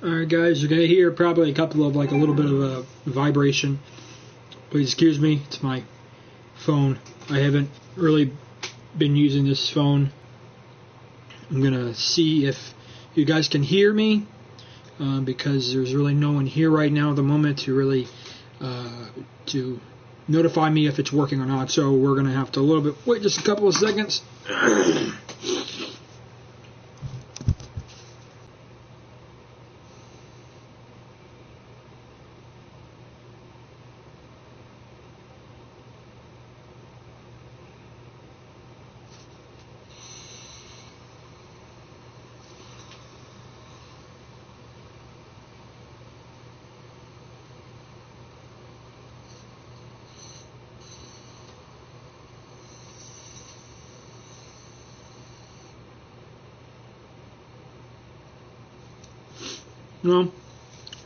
Alright guys, you're going to hear probably a couple of, like, a little bit of a vibration. Please excuse me, it's my phone. I haven't really been using this phone. I'm going to see if you guys can hear me, because there's really no one here right now at the moment to really, to notify me if it's working or not. So we're going to have to wait just a couple of seconds. Well,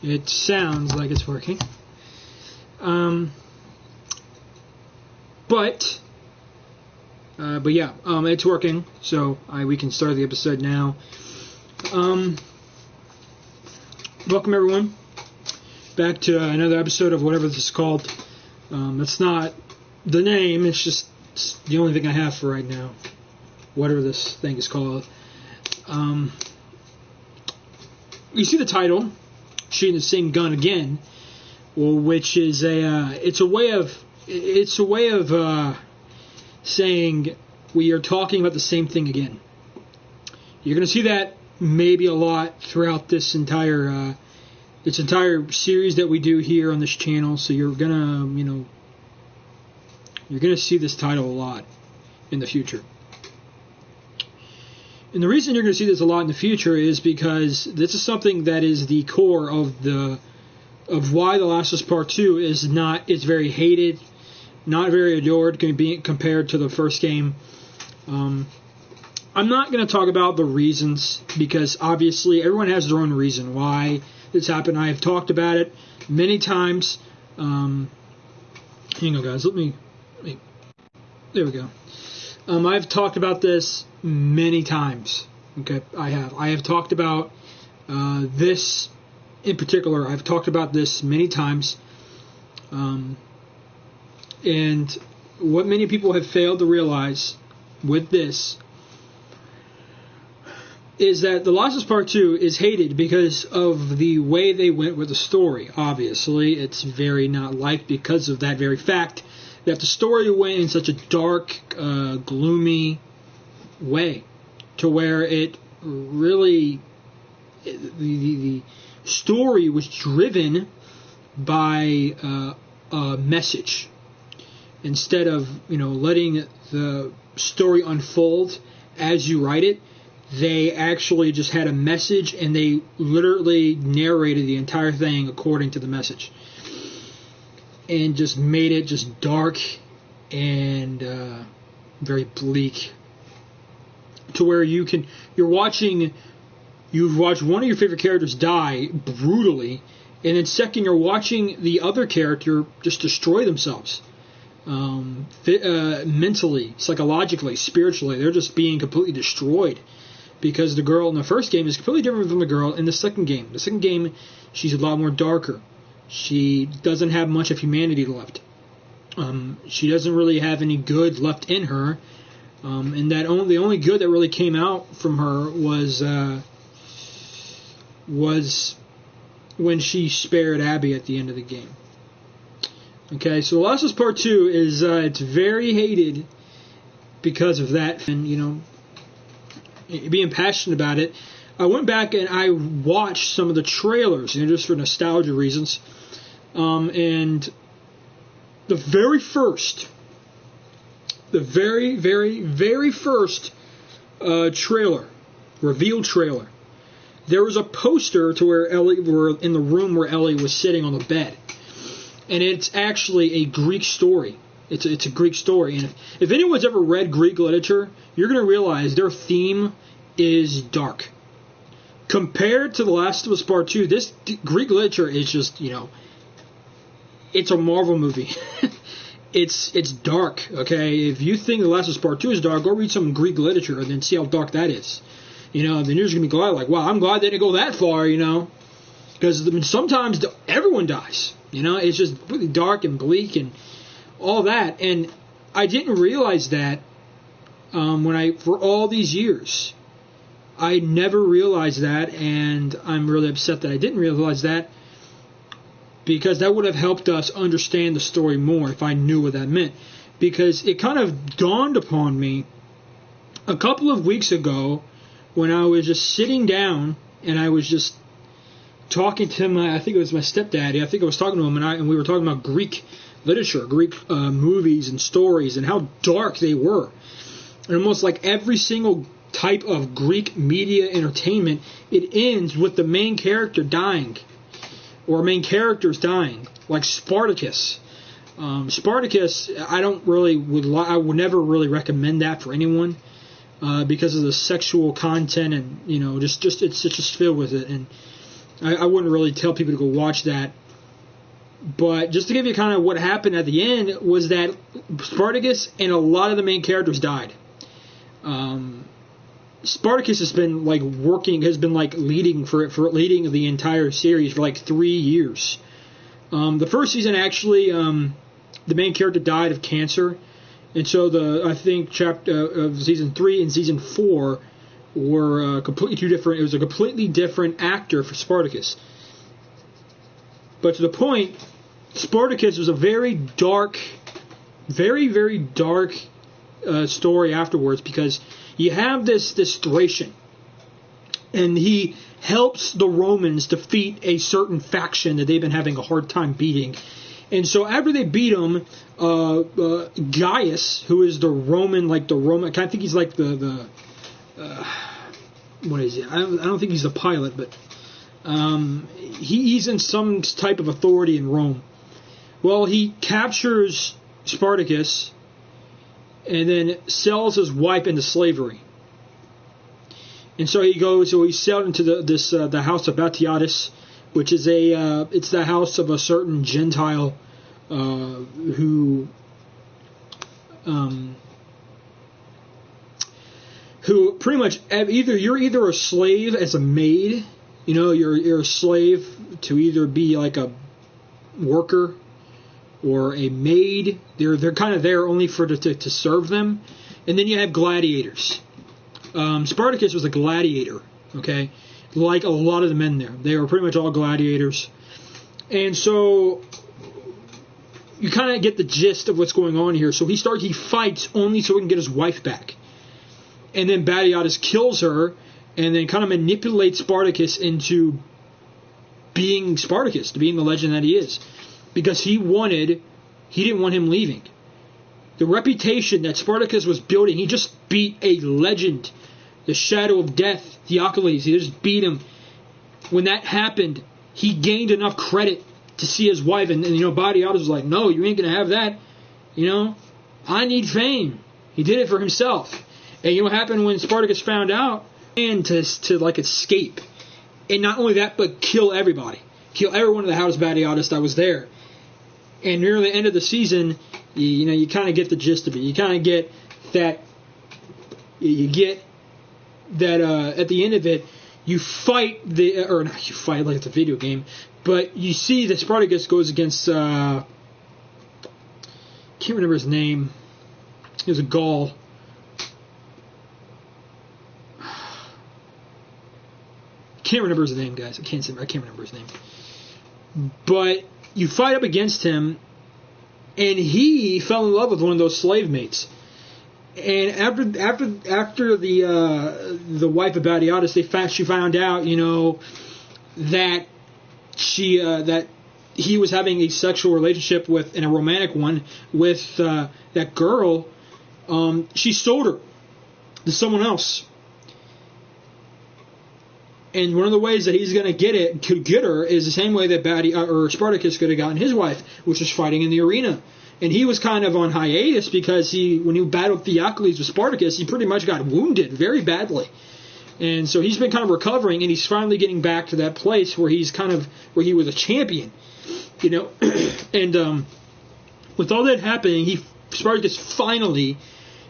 it sounds like it's working. But yeah, it's working. So we can start the episode now. Welcome everyone back to another episode of whatever this is called. That's not the name. It's the only thing I have for right now. Whatever this thing is called. You see the title, Shooting the Same Gun Again, which is it's a way of saying we are talking about the same thing again. You're going to see that maybe a lot throughout this entire series that we do here on this channel. So you're gonna see this title a lot in the future. And the reason you're going to see this a lot in the future is because this is something that is the core of why The Last of Us Part 2 is very hated, not very adored compared to the first game. I'm not going to talk about the reasons, because obviously everyone has their own reason why this happened. I have talked about it many times. Hang on guys, there we go. I've talked about this many times. Okay, I have talked about this in particular. I've talked about this many times. And what many people have failed to realize with this is that The Last of Us Part 2 is hated because of the way they went with the story. Obviously, it's very not liked because of that very fact, that the story went in such a dark, gloomy way, to where it really, the story was driven by a message. Instead of letting the story unfold as you write it, they actually just had a message and they literally narrated the entire thing according to the message. And just made it just dark and very bleak, to where you've watched one of your favorite characters die brutally, and then second, you're watching the other character just destroy themselves, mentally, psychologically, spiritually. They're just being completely destroyed, because the girl in the first game is completely different from the girl in the second game. The second game, she's a lot more darker. She doesn't have much of humanity left. She doesn't really have any good left in her. And the only good that really came out from her was when she spared Abby at the end of the game. Okay, so The Last of Us Part 2 is it's very hated because of that, and being passionate about it. I went back and I watched some of the trailers, just for nostalgia reasons. And the very first trailer, reveal trailer, there was a poster to where we're in the room where Ellie was sitting on the bed. And it's actually a Greek story. It's a Greek story. And if anyone's ever read Greek literature, you're going to realize their theme is dark. Compared to The Last of Us Part 2, this Greek literature is just, it's a Marvel movie. It's dark, okay? If you think The Last of Us Part 2 is dark, go read some Greek literature and then see how dark that is. Then you're just going to be glad, like, wow, I'm glad they didn't go that far, because sometimes everyone dies. It's just really dark and bleak and all that. And I didn't realize that for all these years. I never realized that, and I'm really upset that I didn't realize that, because that would have helped us understand the story more if I knew what that meant. Because it kind of dawned upon me a couple of weeks ago when I was just sitting down and I was just talking to I think it was my stepdaddy. I think I was talking to him, and we were talking about Greek literature, Greek movies and stories, and how dark they were. And almost like every single type of Greek media entertainment, it ends with the main character dying, or main characters dying, like Spartacus. Spartacus, I would never really recommend that for anyone, because of the sexual content, and it's just filled with it, and I wouldn't really tell people to go watch that. But just to give you kind of what happened at the end was that Spartacus and a lot of the main characters died. Spartacus has been leading the entire series for 3 years. The first season, actually, the main character died of cancer, and so I think chapter of season 3 and season 4 were completely two different. It was a completely different actor for Spartacus. But to the point, Spartacus was a very dark, very, very dark story afterwards, because you have this Thracian, and he helps the Romans defeat a certain faction that they've been having a hard time beating. And so after they beat him, Gaius, who is the Roman, I think he's like what is he? I don't think he's the pilot, but he's in some type of authority in Rome. Well, he captures Spartacus and then sells his wife into slavery. And so he's sold into the house of Batiatus, which is it's the house of a certain Gentile who pretty much you're either a slave as a maid, you're a slave to either be like a worker or a maid. They're kind of there only to serve them. And then you have gladiators. Spartacus was a gladiator, okay? Like a lot of the men there. They were pretty much all gladiators. And so you kind of get the gist of what's going on here. So he fights only so he can get his wife back. And then Batiatus kills her and then kind of manipulates Spartacus into being Spartacus, to being the legend that he is. Because he didn't want him leaving. The reputation that Spartacus was building, he just beat a legend, the shadow of death, Theocles. He just beat him. When that happened, he gained enough credit to see his wife, and Batiatus was like, no, you ain't going to have that. I need fame. He did it for himself. And what happened when Spartacus found out? And to escape. And not only that, but kill everybody. Kill everyone in the house of Batiatus that was there. And near the end of the season, you kind of get the gist of it. You kind of get that. You get that at the end of it, you fight not you fight like it's a video game, but you see that Spartacus goes against. Can't remember his name. He was a Gaul. Can't remember his name, guys. I can't remember his name. But you fight up against him, and he fell in love with one of those slave mates. And after the wife of Batiatus, she found out, that that he was having a sexual relationship and a romantic one with that girl. She sold her to someone else. And one of the ways that he's going to get her is the same way that Spartacus could have gotten his wife, which was fighting in the arena. And he was kind of on hiatus because when he battled Theocles with Spartacus, he pretty much got wounded very badly. And so he's been kind of recovering, and he's finally getting back to that place where he was a champion, And with all that happening, Spartacus finally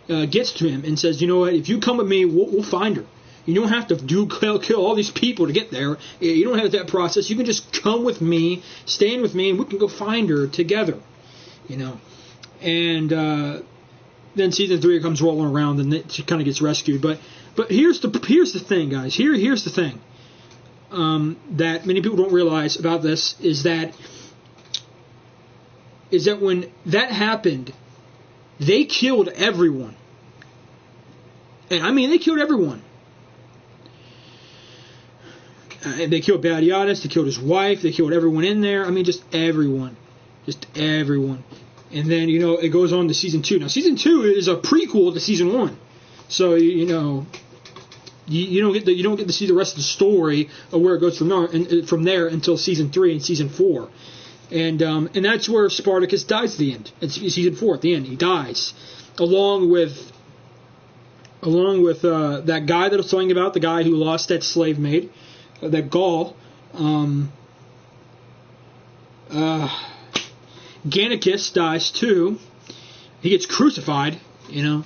gets to him and says, you know what, if you come with me, we'll find her. You don't have to kill all these people to get there. You don't have that process. You can just come with me, stand with me, and we can go find her together. And then season 3 comes rolling around, and she kind of gets rescued. But here's the thing, guys. Here's the thing that many people don't realize about this is that when that happened, they killed everyone. And I mean, they killed everyone. They killed Badiatus, they killed his wife, they killed everyone in there. I mean, just everyone. Just everyone. And then, it goes on to season 2. Now, season 2 is a prequel to season 1. So, you don't get to see the rest of the story of where it goes from there until season 3 and season 4. And that's where Spartacus dies at the end. It's season 4 at the end. He dies. Along with that guy that I was telling you about, the guy who lost that slave maid, that Gaul. Gannicus dies too. He gets crucified, So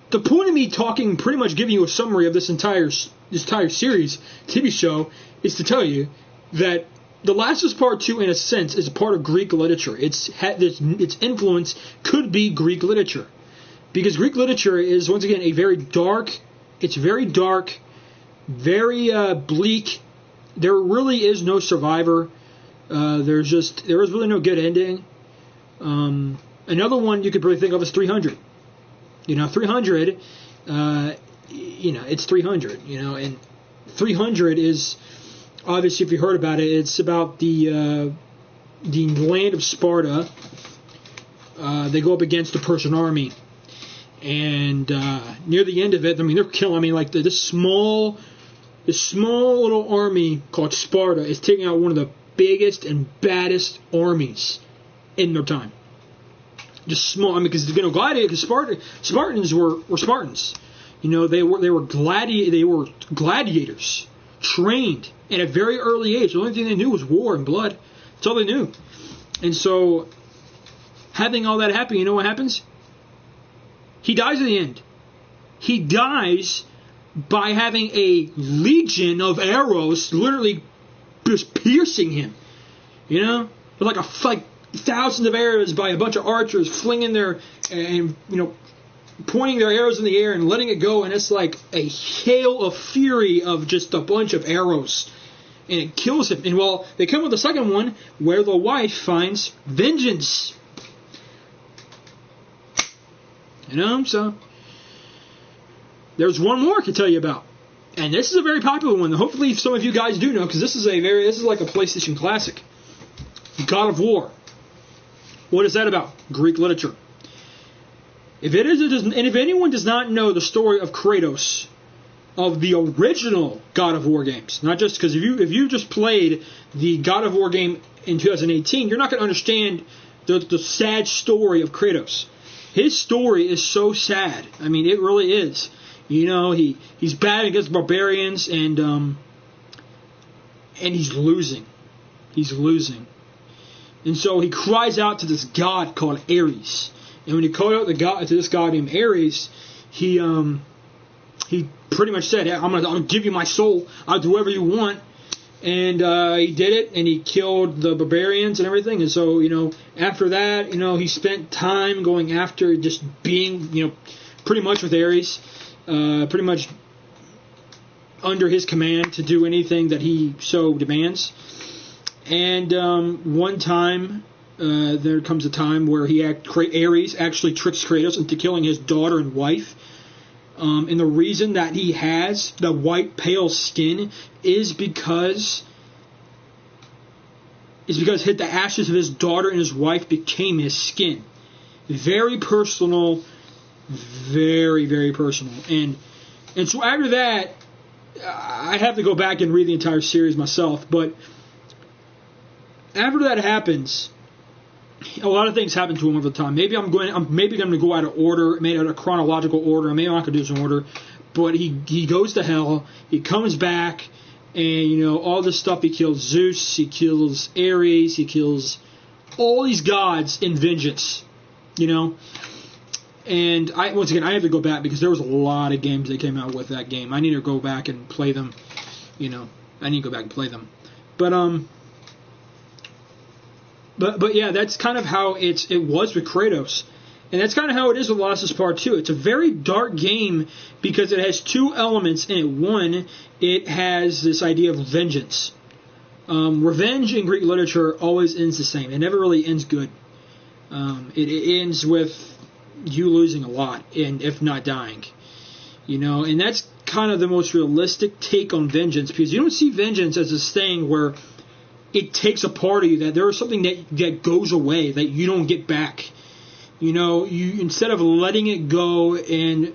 the point of me talking, pretty much giving you a summary of this entire series, TV show, is to tell you that The Last of Us Part 2, in a sense, is a part of Greek literature. Its influence could be Greek literature. Because Greek literature is, once again, very dark, very bleak. There really is no survivor. There is really no good ending. Another one you could probably think of is 300. 300, it's 300, and 300 is, obviously, if you heard about it, it's about the land of Sparta. They go up against the Persian army. And near the end of it, they're killing, this small little army called Sparta is taking out one of the biggest and baddest armies in their time. Just small, because Spartans were Spartans. They were gladiators, trained at a very early age. The only thing they knew was war and blood. That's all they knew. And so, having all that happen, you know what happens? He dies at the end. He dies by having a legion of arrows literally just piercing him. Like thousands of arrows by a bunch of archers flinging their and pointing their arrows in the air and letting it go, and it's like a hail of fury of just a bunch of arrows, and it kills him. And they come with the second one where the wife finds vengeance. So there's one more I can tell you about, and this is a very popular one. Hopefully, some of you guys do know, because this is like a PlayStation classic. God of War. What is that about? Greek literature. If anyone does not know the story of Kratos, of the original God of War games, not just because if you just played the God of War game in 2018, you're not going to understand the sad story of Kratos. His story is so sad. I mean, it really is. He's bad against barbarians, and he's losing. He's losing. And so he cries out to this god called Ares. And when he called out to this god named Ares, he pretty much said, I'm gonna give you my soul. I'll do whatever you want. And he did it, and he killed the barbarians and everything. And so, after that, he spent time going after just being, pretty much with Ares, pretty much under his command to do anything that he so demands. And one time, there comes a time where Ares actually tricks Kratos into killing his daughter and wife. And the reason that he has the white, pale skin is because the ashes of his daughter and his wife became his skin. Very personal, very, very personal. And so after that, I'd have to go back and read the entire series myself, but after that happens, a lot of things happen to him over the time. Maybe I'm going to go out of order, maybe out of chronological order. Maybe I'm not going to do this in order. But he goes to hell. He comes back, and all this stuff. He kills Zeus. He kills Ares. He kills all these gods in vengeance. And once again, I have to go back because there was a lot of games that came out with that game. I need to go back and play them. I need to go back and play them. But yeah, that's kind of how it was with Kratos. And that's kind of how it is with Last of Us Part 2. It's a very dark game because it has two elements in it. One, it has this idea of vengeance. Revenge in Greek literature always ends the same. It never really ends good. It ends with you losing a lot, and if not dying. And that's kind of the most realistic take on vengeance, because you don't see vengeance as this thing where it takes a part of you, that there is something that goes away, that you don't get back. You instead of letting it go and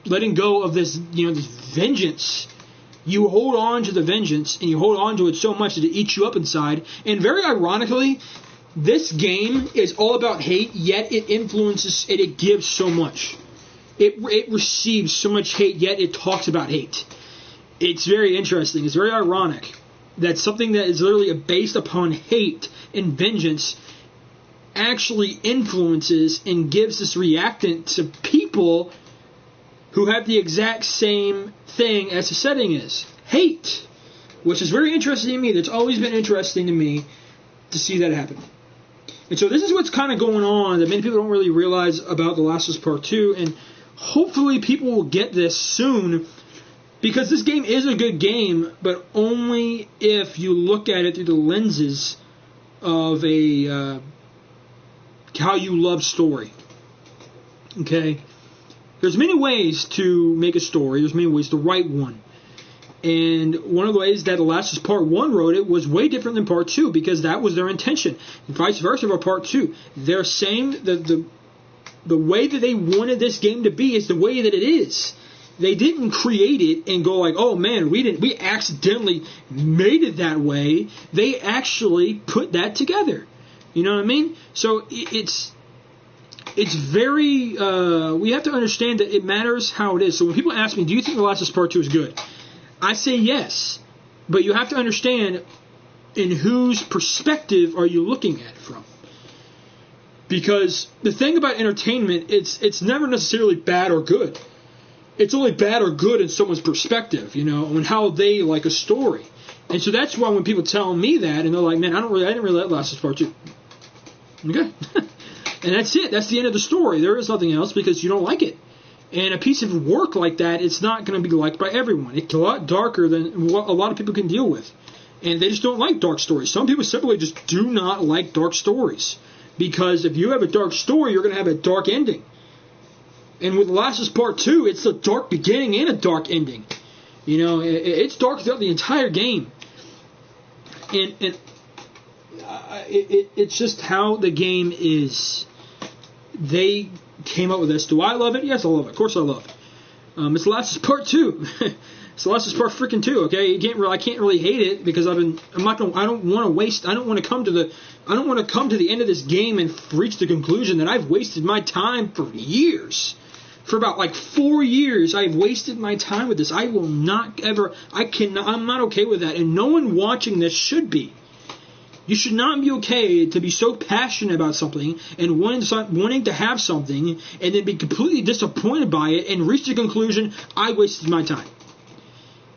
letting go of this, this vengeance, you hold on to the vengeance, and you hold on to it so much that it eats you up inside. And very ironically, this game is all about hate, yet it influences and it gives so much. It receives so much hate, yet it talks about hate. It's very interesting. It's very ironic that something that is literally based upon hate and vengeance actually influences and gives this reactant to people who have the exact same thing as the setting is. Hate. Which is very interesting to me. That's always been interesting to me to see that happen. And so this is what's kind of going on that many people don't really realize about The Last of Us Part 2. And hopefully people will get this soon, because this game is a good game, but only if you look at it through the lenses of how you love story. Okay? There's many ways to make a story. There's many ways to write one. And one of the ways that The Last of Us Part 1 wrote it was way different than Part 2, because that was their intention. And vice versa for Part 2. They're saying that the way that they wanted this game to be is the way that it is. They didn't create it and go like, oh man, we accidentally made it that way. They actually put that together. You know what I mean? So it's very, we have to understand that it matters how it is. So when people ask me, do you think The Last of Us Part 2 is good? I say yes. But you have to understand in whose perspective are you looking at it from. Because the thing about entertainment, it's never necessarily bad or good. It's only bad or good in someone's perspective, on how they like a story. And so that's why when people tell me that, and they're like, man, I didn't really like Last of Us Part 2. Okay. And that's it. That's the end of the story. There is nothing else, because you don't like it. And a piece of work like that, it's not going to be liked by everyone. It's a lot darker than what a lot of people can deal with. And they just don't like dark stories. Some people simply just do not like dark stories. Because if you have a dark story, you're going to have a dark ending. And with Last of Us Part 2, it's a dark beginning and a dark ending. It's dark throughout the entire game. And it's just how the game is. They came up with this. Do I love it? Yes, I love it. Of course I love it. It's The Last of Us Part 2. It's The Last of Us Part freaking 2. Okay, I can't really hate it because I don't want to come to the end of this game and reach the conclusion that I've wasted my time for years. For about 4 years, I've wasted my time with this. I will not ever. I'm not okay with that, and no one watching this should be. You should not be okay to be so passionate about something and wanting to have something and then be completely disappointed by it and reach the conclusion, I wasted my time.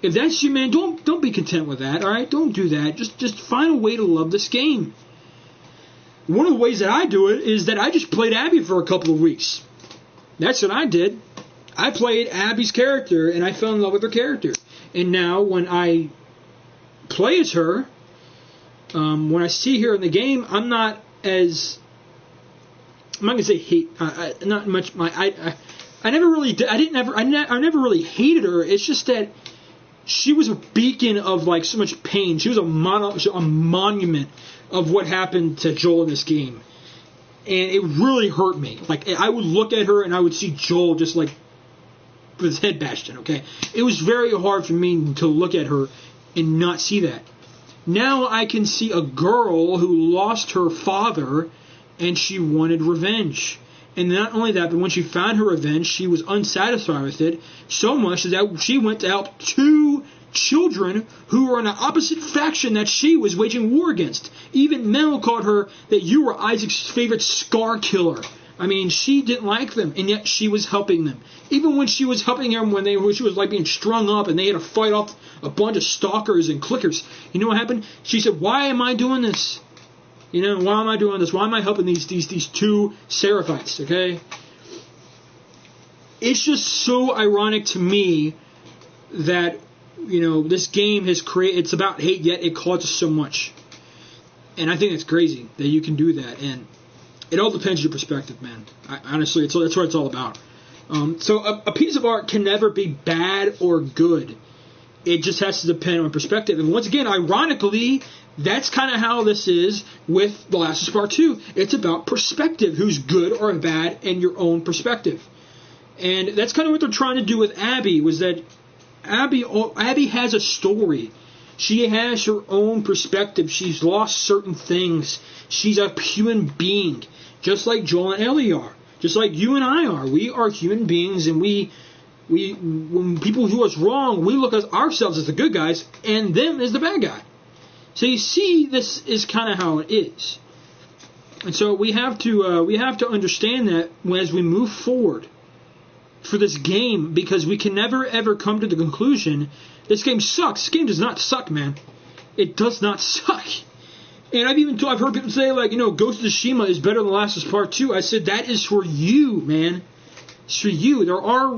If that's you, man, don't be content with that, all right? Don't do that. Just find a way to love this game. One of the ways that I do it is that I just played Abby for a couple of weeks. That's what I did. I played Abby's character, and I fell in love with her character. And now, when I play as her, when I see her in the game, I'm not gonna say hate. Not much. I never really. I never really hated her. It's just that she was a beacon of so much pain. She was a monument of what happened to Joel in this game. And it really hurt me. I would look at her and I would see Joel just with his head bashed in, okay? It was very hard for me to look at her and not see that. Now I can see a girl who lost her father and she wanted revenge. And not only that, but when she found her revenge, she was unsatisfied with it so much that she went to help 2 children who were in an opposite faction that she was waging war against. Even Mel called her that you were Isaac's favorite scar killer. I mean, she didn't like them, and yet she was helping them. Even when she was helping them when she was like being strung up and they had to fight off a bunch of stalkers and clickers. You know what happened? She said, "Why am I doing this? Why am I doing this? Why am I helping these two Seraphites?" Okay? It's just so ironic to me that, this game has created, it's about hate, yet it causes so much. And I think it's crazy that you can do that. And it all depends on your perspective, man. Honestly, that's what it's all about. So a piece of art can never be bad or good. It just has to depend on perspective. And once again, ironically, that's kind of how this is with The Last of Us Part 2. It's about perspective, who's good or bad, and your own perspective. And that's kind of what they're trying to do with Abby, was that Abby has a story. She has her own perspective. She's lost certain things. She's a human being, just like Joel and Ellie are. Just like you and I are. We are human beings, and we when people do us wrong, we look at ourselves as the good guys and them as the bad guy. So you see, this is kind of how it is. And so we have to understand that as we move forward for this game, because we can never ever come to the conclusion this game sucks. This game does not suck, man. It does not suck. And I've heard people say, like, Ghost of Tsushima is better than Last of Us Part 2. I said, that is for you, man. It's for you.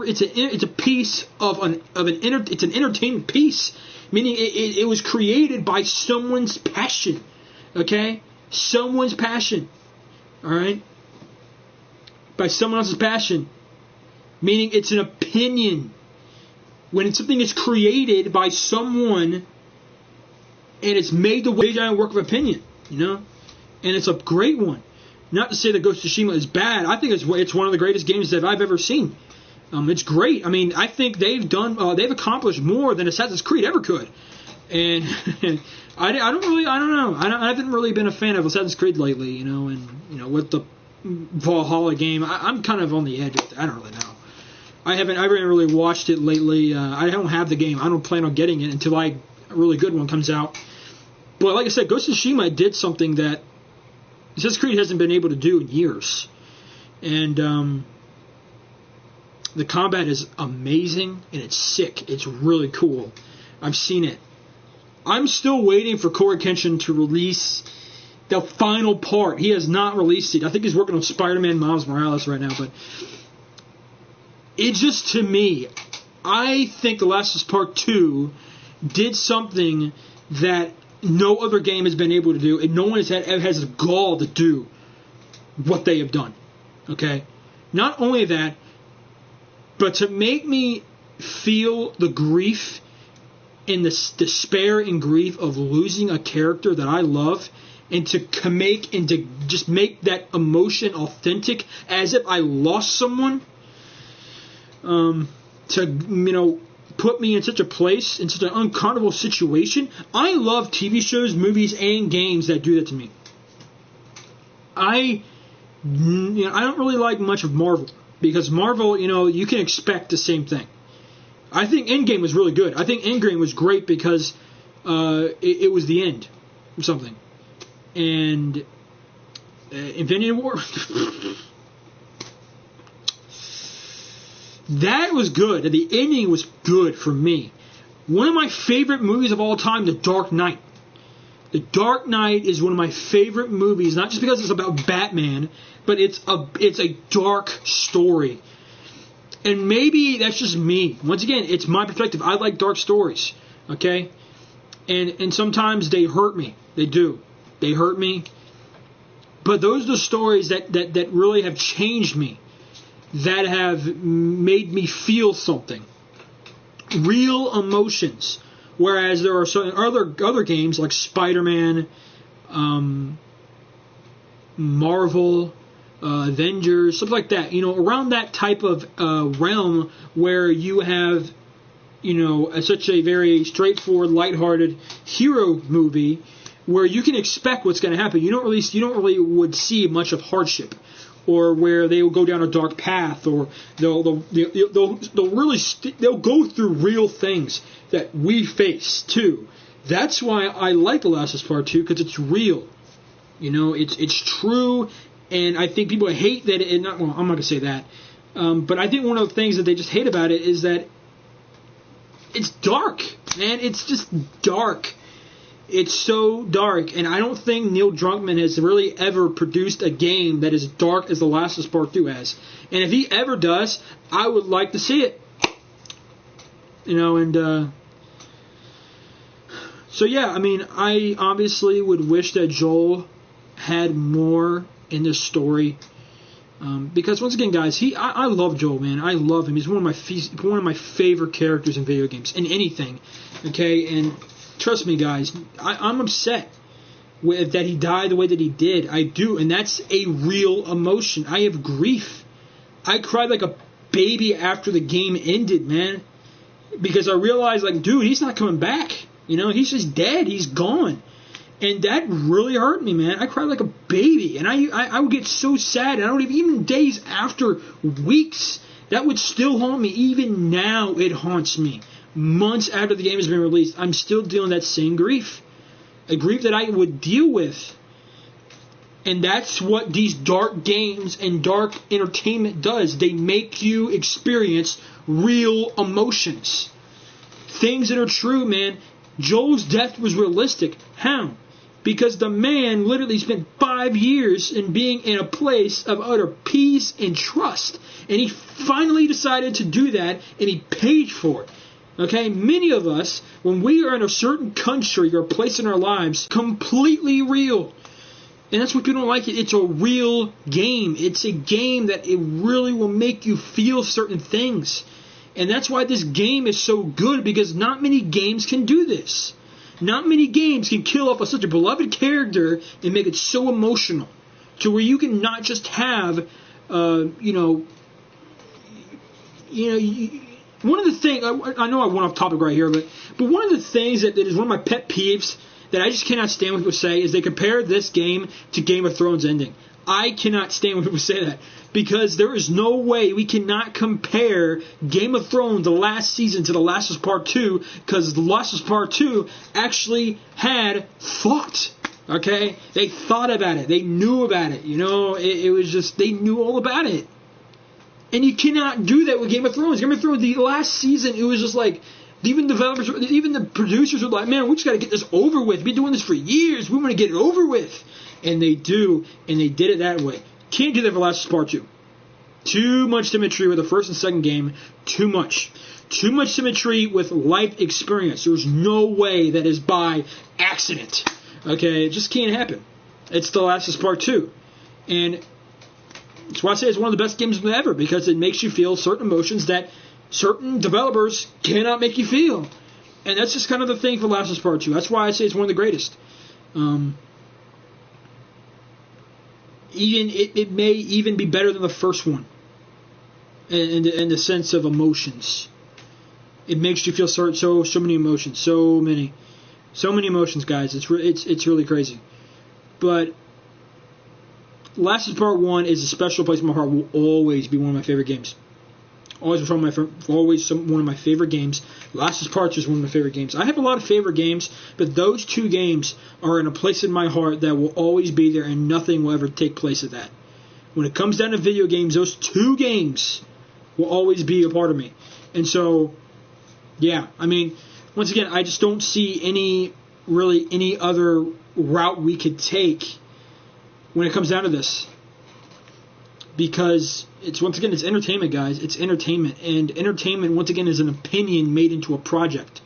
It's a piece it's an entertainment piece, meaning it was created by someone's passion. Okay? Someone's passion. All right? By someone else's passion. Meaning it's an opinion. When something is created by someone and it's made the way giant work of opinion, and it's a great one. Not to say that Ghost of Tsushima is bad. I think it's one of the greatest games that I've ever seen. It's great. I mean, I think they've accomplished more than Assassin's Creed ever could. And I don't know. I haven't really been a fan of Assassin's Creed lately, and with the Valhalla game, I'm kind of on the edge of it. I don't really know. I haven't really watched it lately. I don't have the game. I don't plan on getting it until a really good one comes out. But like I said, Ghost of Tsushima did something that Assassin's Creed hasn't been able to do in years. And the combat is amazing, and it's sick. It's really cool. I've seen it. I'm still waiting for Corey Kenshin to release the final part. He has not released it. I think he's working on Spider-Man Miles Morales right now, but it's just, to me, I think The Last of Us Part 2 did something that no other game has been able to do, and no one has the gall to do what they have done. Okay? Not only that, but to make me feel the grief and the despair and grief of losing a character that I love, and to just make that emotion authentic as if I lost someone. To put me in such a place, in such an uncomfortable situation. I love TV shows, movies, and games that do that to me. I don't really like much of Marvel, because Marvel, you can expect the same thing. I think Endgame was really good. I think Endgame was great because it was the end of something. And Infinity War. That was good. The ending was good for me. One of my favorite movies of all time, The Dark Knight. The Dark Knight is one of my favorite movies, not just because it's about Batman, but it's a dark story. And maybe that's just me. Once again, it's my perspective. I like dark stories. Okay? And sometimes they hurt me. They do. They hurt me. But those are the stories that really have changed me. That have made me feel something. Real emotions. Whereas there are certain other games like Spider-Man, Marvel, Avengers, stuff like that. Around that type of realm where you have, such a very straightforward, lighthearted hero movie where you can expect what's going to happen. You don't really would see much of hardship, or where they will go down a dark path, or they'll go through real things that we face too. That's why I like The Last of Us Part 2, because it's real. It's true, And I think people hate that I'm not going to say that. But I think one of the things that they just hate about it is that it's dark, man. It's just dark. It's so dark. And I don't think Neil Druckmann has really ever produced a game that is dark as The Last of Us Part 2 has. And if he ever does, I would like to see it. So yeah, I mean, I obviously would wish that Joel had more in this story. Because once again, guys, I love Joel, man. I love him. He's one of my favorite characters in video games, in anything. Okay, and trust me, guys, I'm upset with that he died the way that he did. I do, and that's a real emotion. I have grief. I cried like a baby after the game ended, man, because I realized, like, dude, he's not coming back. He's just dead. He's gone. And that really hurt me, man. I cried like a baby. And I would get so sad. And I would even days after, weeks, that would still haunt me. Even now, it haunts me. Months after the game has been released, I'm still dealing with that same grief. A grief that I would deal with. And that's what these dark games and dark entertainment does. They make you experience real emotions. Things that are true, man. Joel's death was realistic. How? Because the man literally spent 5 years in being in a place of utter peace and trust. And he finally decided to do that, and he paid for it. Okay? Many of us, when we are in a certain country or place in our lives, completely real. And that's what people don't like it. It's a real game. It's a game that it really will make you feel certain things. And that's why this game is so good, because not many games can do this. Not many games can kill off such a beloved character and make it so emotional to where you can not just have, one of the things, I know I went off topic right here, but one of the things that is one of my pet peeves that I just cannot stand when people say is they compare this game to Game of Thrones ending. I cannot stand when people say that, because there is no way we cannot compare Game of Thrones, the last season, to The Last of Us Part 2, because The Last of Us Part 2 actually had thought. Okay? They thought about it. They knew about it. It was just, they knew all about it. And you cannot do that with Game of Thrones. Game of Thrones, the last season, it was just like, even developers, even the producers were like, man, we just got to get this over with. We've been doing this for years. We want to get it over with. And they do, and they did it that way. Can't do that for Last of Us Part 2. Too much symmetry with the first and second game. Too much. Too much symmetry with life experience. There's no way that is by accident. Okay, it just can't happen. It's The Last of Us Part 2. And that's why I say it's one of the best games ever, because it makes you feel certain emotions that certain developers cannot make you feel. And that's just kind of the thing for Last of Us Part 2. That's why I say it's one of the greatest. It may even be better than the first one in the sense of emotions. It makes you feel so many emotions, so many emotions, guys. It's really crazy. But Last of Us Part 1 is a special place in my heart. Will always be one of my favorite games. Always one of my favorite games. Last of Us Part 2 is one of my favorite games. I have a lot of favorite games, but those two games are in a place in my heart that will always be there, and nothing will ever take place of that. When it comes down to video games, those two games will always be a part of me. And so, yeah, I mean, once again, I just don't see any other route we could take when it comes down to this. Because it's entertainment, guys. It's entertainment. And entertainment, once again, is an opinion made into a project.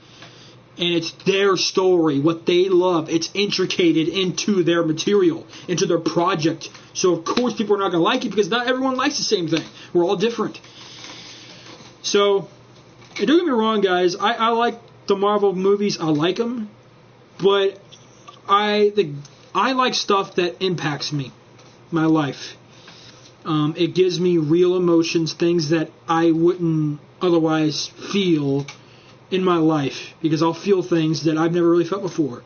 And it's their story, what they love. It's intricated into their material, into their project. So, of course, people are not going to like it, because not everyone likes the same thing. We're all different. So, and don't get me wrong, guys. I like the Marvel movies. I like them. But I like stuff that impacts me, my life. It gives me real emotions, things that I wouldn't otherwise feel in my life, because I'll feel things that I've never really felt before.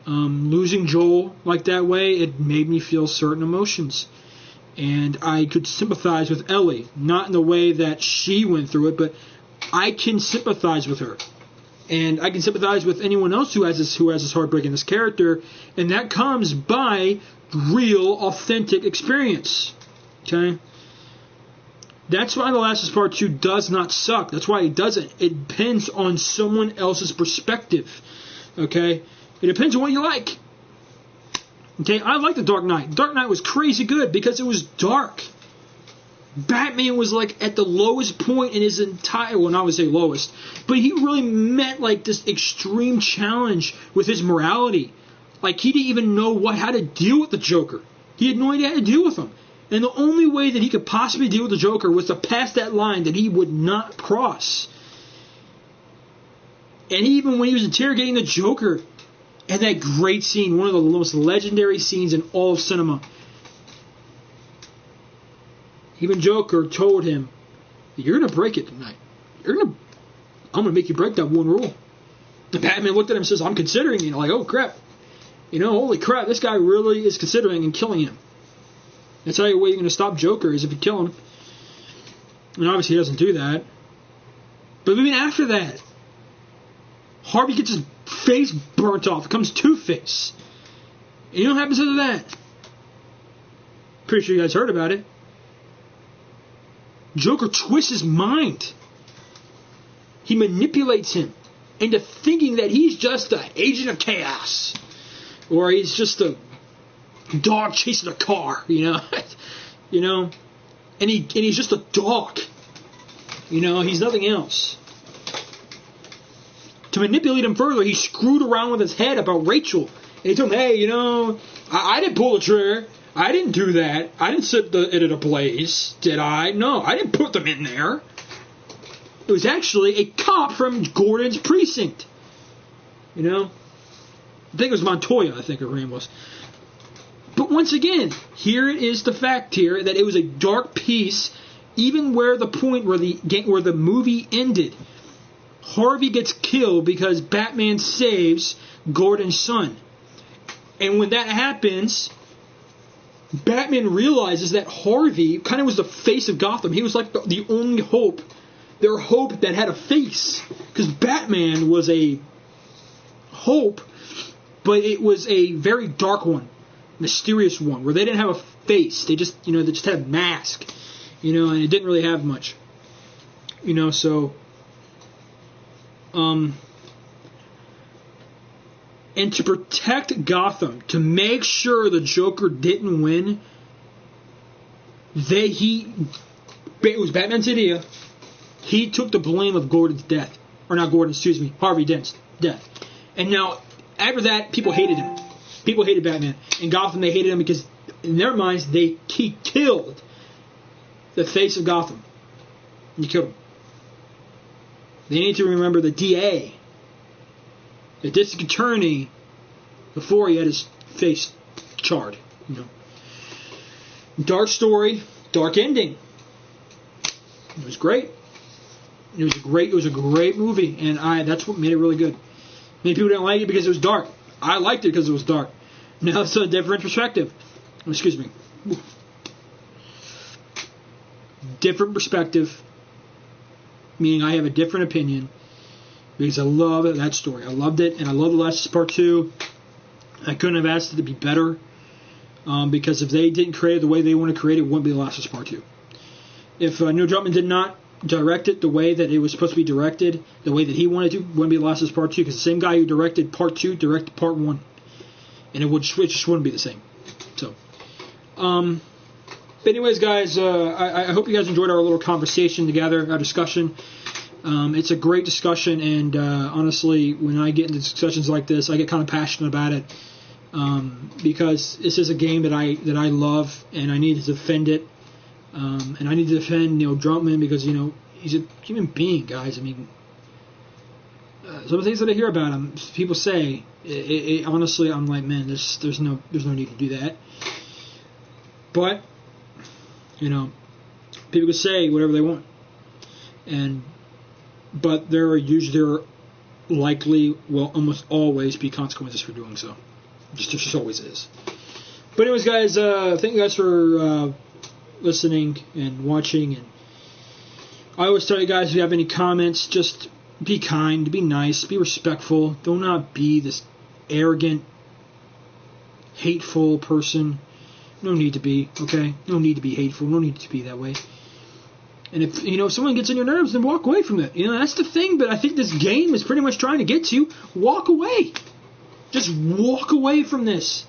Losing Joel like that way, it made me feel certain emotions. And I could sympathize with Ellie, not in the way that she went through it, but I can sympathize with her. And I can sympathize with anyone else who has this heartbreak in this character, and that comes by real, authentic experience. Okay? That's why The Last of Us Part 2 does not suck. That's why it doesn't. It depends on someone else's perspective. Okay? It depends on what you like. Okay? I like The Dark Knight. Dark Knight was crazy good because it was dark. Batman was like at the lowest point in his entire, well, not to say lowest, but he really met like this extreme challenge with his morality. Like he didn't even know how to deal with the Joker. He had no idea how to deal with him. And the only way that he could possibly deal with the Joker was to pass that line that he would not cross. And even when he was interrogating the Joker, and that great scene, one of the most legendary scenes in all of cinema, even Joker told him, "You're going to break it tonight. I'm going to make you break that one rule." The Batman looked at him and says, "I'm considering it." Like, oh crap. Holy crap, this guy really is considering and killing him. That's how you're going to stop Joker, is if you kill him. And obviously he doesn't do that. But even after that, Harvey gets his face burnt off. It comes Two-Face. And you know what happens after that? Pretty sure you guys heard about it. Joker twists his mind. He manipulates him into thinking that he's just an agent of chaos. Or he's just a dog chasing a car, And he's just a dog. He's nothing else. To manipulate him further, he screwed around with his head about Rachel. And he told him, hey, I didn't pull the trigger. I didn't do that. I didn't set it ablaze, did I? No, I didn't put them in there. It was actually a cop from Gordon's precinct. I think it was Montoya, I think her name was. But once again, here is the fact here that it was a dark piece, even where the point where the movie ended. Harvey gets killed because Batman saves Gordon's son. And when that happens, Batman realizes that Harvey kind of was the face of Gotham. He was like the only hope. Their hope that had a face. Because Batman was a hope, but it was a very dark one. Mysterious one. Where they didn't have a face. They just, they just had a mask. And it didn't really have much. So... And to protect Gotham, to make sure the Joker didn't win, it was Batman's idea. He took the blame of Gordon's death. Or not Gordon, excuse me, Harvey Dent's death. And now, after that, people hated him. People hated Batman. In Gotham, they hated him because, in their minds, he killed the face of Gotham. He killed him. They need to remember the DA, the district attorney, before he had his face charred. Dark story, dark ending. It was great. It was a great movie, and that's what made it really good. Many people didn't like it because it was dark. I liked it because it was dark. Now it's a different perspective. Excuse me. Different perspective. Meaning I have a different opinion because I love that story. I loved it, and I love The Last of Us Part 2. I couldn't have asked it to be better because if they didn't create it the way they want to create it, it wouldn't be The Last of Us Part 2. If Neil Druckmann did not direct it the way that it was supposed to be directed, the way that he wanted to, it wouldn't be The Last of Us Part 2 because the same guy who directed Part 2 directed Part 1. And it just wouldn't be the same. So, but anyways, guys, I hope you guys enjoyed our little conversation together, our discussion. It's a great discussion, and honestly, when I get into discussions like this, I get kind of passionate about it because this is a game that I love, and I need to defend it, and I need to defend Neil Druckmann because he's a human being, guys. I mean, some of the things that I hear about him, people say, honestly, I'm like, man, there's no need to do that, but. People can say whatever they want, but there likely will almost always be consequences for doing so. Just always is. But anyways, guys, thank you guys for listening and watching. And I always tell you guys, if you have any comments, just be kind, be nice, be respectful. Do not be this arrogant, hateful person. No need to be, okay? No need to be hateful. No need to be that way. And if, if someone gets on your nerves, then walk away from it. That's the thing, but I think this game is pretty much trying to get to you. Walk away. Just walk away from this.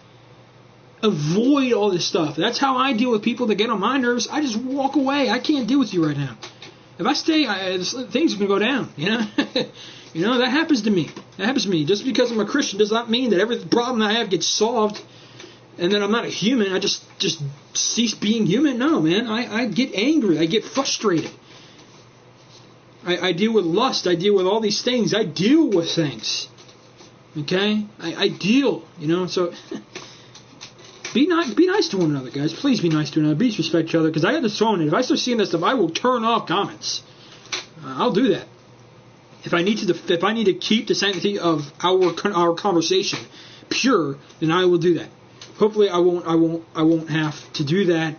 Avoid all this stuff. That's how I deal with people that get on my nerves. I just walk away. I can't deal with you right now. If I stay, things are going to go down, that happens to me. That happens to me. Just because I'm a Christian does not mean that every problem I have gets solved and that I'm not a human. I just cease being human. No, man. I get angry. I get frustrated. I deal with lust. I deal with all these things. I deal with things. Okay? I deal, so... Be nice to one another, guys. Please be nice to one another. Please respect each other, because I got this phone, and if I start seeing that stuff, I will turn off comments. I'll do that. If I need to keep the sanctity of our conversation pure, then I will do that. Hopefully, I won't have to do that.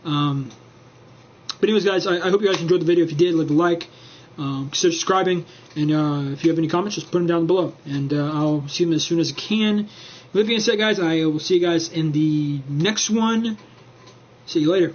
But anyways, guys, I hope you guys enjoyed the video. If you did, leave a like, consider subscribing, and if you have any comments, just put them down below, and I'll see them as soon as I can. With that being said, guys, I will see you guys in the next one. See you later.